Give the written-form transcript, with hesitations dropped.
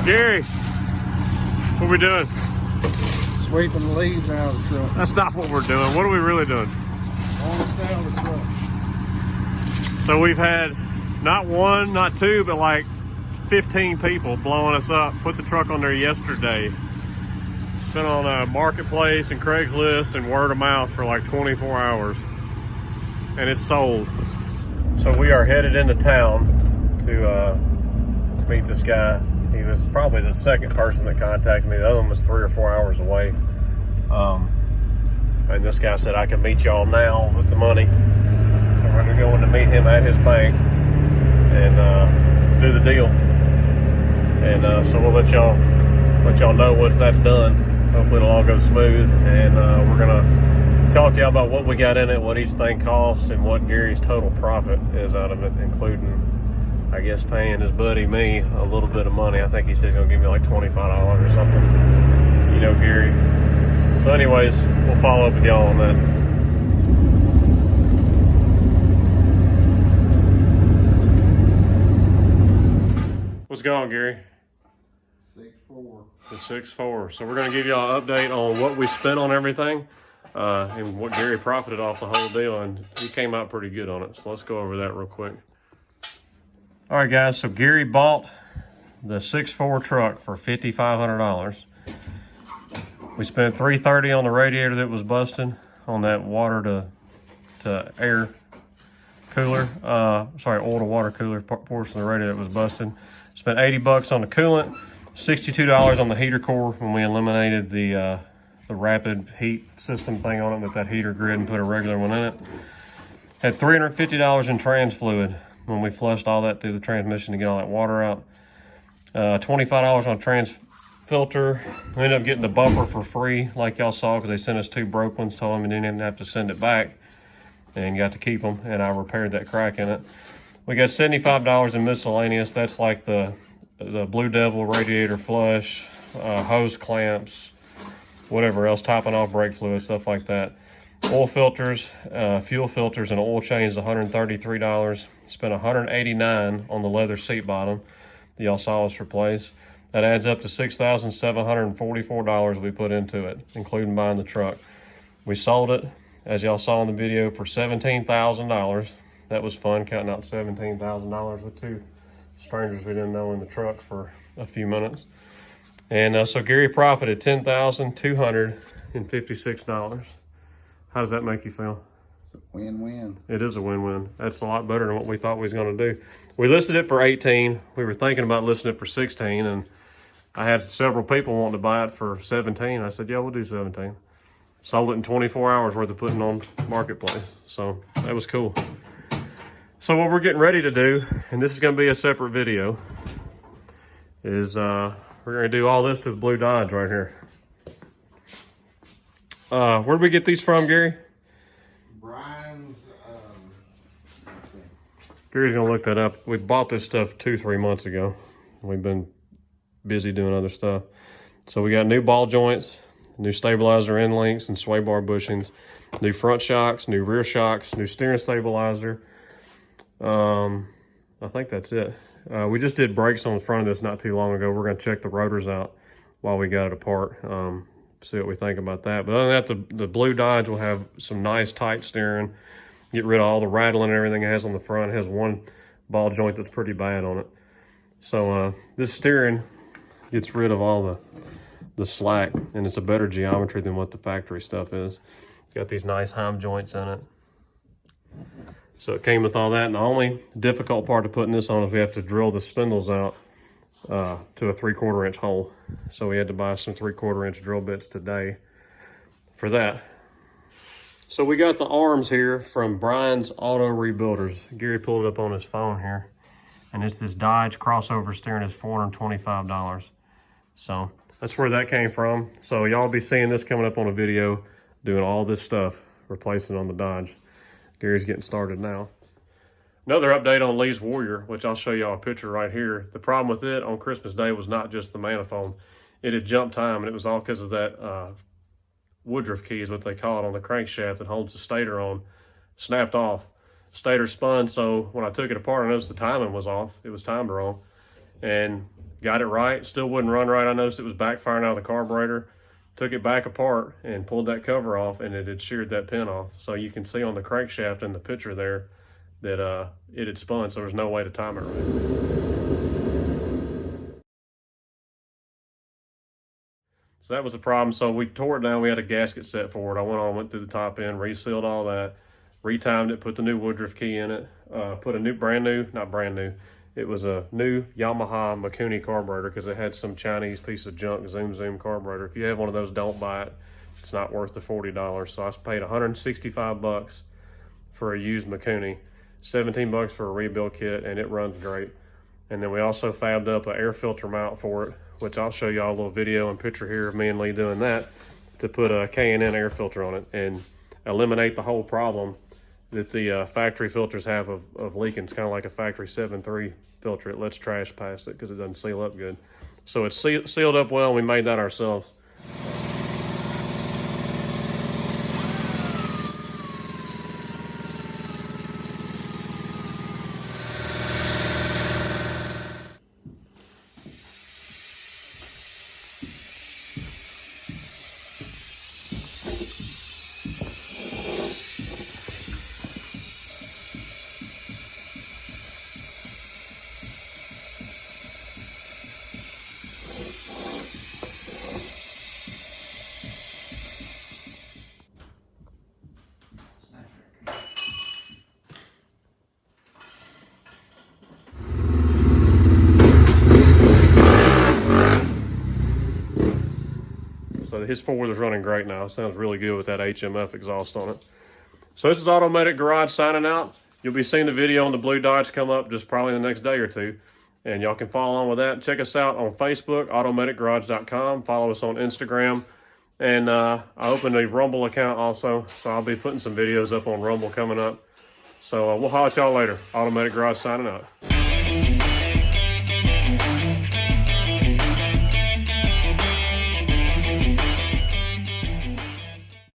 Gary, what are we doing? Sweeping the leaves out of the truck. That's not what we're doing. What are we really doing? On the side of the truck. So we've had not one, not two, but like 15 people blowing us up. Put the truck on there yesterday. It's been on Marketplace and Craigslist and word of mouth for like 24 hours. And it's sold. So we are headed into town to meet this guy. He was probably the second person that contacted me. The other one was 3 or 4 hours away. And this guy said, I can meet y'all now with the money. So we're gonna go in to meet him at his bank and do the deal. And so we'll let y'all know once that's done. Hopefully it'll all go smooth. And we're gonna talk to y'all about what we got in it, what each thing costs, and what Gary's total profit is out of it, including, I guess, paying his buddy, me, a little bit of money. I think he said he's gonna give me like $25 or something. You know, Gary. So anyways, we'll follow up with y'all on that. What's going on, Gary? 6'4". The 6'4". So we're gonna give y'all an update on what we spent on everything and what Gary profited off the whole deal, and he came out pretty good on it. So let's go over that real quick. All right, guys, so Gary bought the 6'4" truck for $5,500. We spent $330 on the radiator that was busted, on that water to air cooler, oil to water cooler portion of the radiator that was busted. Spent $80 on the coolant, $62 on the heater core when we eliminated the rapid heat system thing on it with that heater grid and put a regular one in it. Had $350 in trans fluid when we flushed all that through the transmission to get all that water out. $25 on trans filter. We ended up getting the bumper for free, like y'all saw, because they sent us 2 broke ones. Told them we didn't even have to send it back, and got to keep them. And I repaired that crack in it. We got $75 in miscellaneous. That's like the Blue Devil radiator flush, hose clamps, whatever else, topping off brake fluid, stuff like that. Oil filters, fuel filters, and oil change, $133. Spent $189 on the leather seat bottom that y'all saw us replace. That adds up to $6,744 we put into it, including buying the truck. We sold it, as y'all saw in the video, for $17,000. That was fun, counting out $17,000 with 2 strangers we didn't know in the truck for a few minutes. And so Gary profited $10,256. How does that make you feel? It's a win-win. It is a win-win. That's a lot better than what we thought we was going to do. We listed it for 18. We were thinking about listing it for 16, and I had several people wanting to buy it for 17. I said, yeah, we'll do 17. Sold it in 24 hours worth of putting on Marketplace. So that was cool. So what we're getting ready to do, and this is going to be a separate video, is we're going to do all this to the blue Dodge right here. Where did we get these from, Gary? Brian's, Gary's gonna look that up. We bought this stuff 2-3 months ago. We've been busy doing other stuff. So we got new ball joints, new stabilizer end links and sway bar bushings, new front shocks, new rear shocks, new steering stabilizer. I think that's it. We just did brakes on the front of this not too long ago. We're gonna check the rotors out while we got it apart. See what we think about that. But other than that, the blue Dodge will have some nice tight steering, get rid of all the rattling and everything it has on the front. It has one ball joint that's pretty bad on it. So this steering gets rid of all the slack, and it's a better geometry than what the factory stuff is. It's got these nice Heim joints in it. So it came with all that, and the only difficult part of putting this on is we have to drill the spindles out to a 3/4 inch hole. So we had to buy some 3/4 inch drill bits today for that. So we got the arms here from Brian's Auto Rebuilders. Gary pulled it up on his phone here, and it's this Dodge crossover steering is $425. So that's where that came from. So y'all be seeing this coming up on a video, doing all this stuff, replacing on the Dodge. Gary's getting started now. Another update on Lee's Warrior, which I'll show y'all a picture right here. The problem with it on Christmas Day was not just the manifold. It had jumped time, and it was all because of that Woodruff key is what they call it on the crankshaft that holds the stator on, snapped off. Stator spun, so when I took it apart, I noticed the timing was off. It was timed wrong. and got it right. Still wouldn't run right. I noticed it was backfiring out of the carburetor. Took it back apart and pulled that cover off, and it had sheared that pin off. So you can see on the crankshaft in the picture there that it had spun, so there's no way to time it right. So that was the problem. So we tore it down. We had a gasket set for it. I went through the top end, resealed all that, retimed it, put the new Woodruff key in it, put a new not brand new. It was a new Yamaha Mikuni carburetor because it had some Chinese piece of junk Zoom carburetor. If you have one of those, don't buy it. It's not worth the $40. So I paid 165 bucks for a used Mikuni, 17 bucks for a rebuild kit, and it runs great. And then we also fabbed up an air filter mount for it, which I'll show y'all a little video and picture here of me and Lee doing that, to put a K&N air filter on it and eliminate the whole problem that the factory filters have of leaking. It's kind of like a factory 7.3 filter. It lets trash past it because it doesn't seal up good. So it's sealed up well, and we made that ourselves. So his four-wheeler's running great now. It sounds really good with that HMF exhaust on it. So this is Automedic Garage signing out. You'll be seeing the video on the blue Dodge come up just probably the next day or two. And y'all can follow on with that. Check us out on Facebook, automedicgarage.com. Follow us on Instagram. And I opened a Rumble account also. So I'll be putting some videos up on Rumble coming up. So we'll holler at y'all later. Automedic Garage signing out.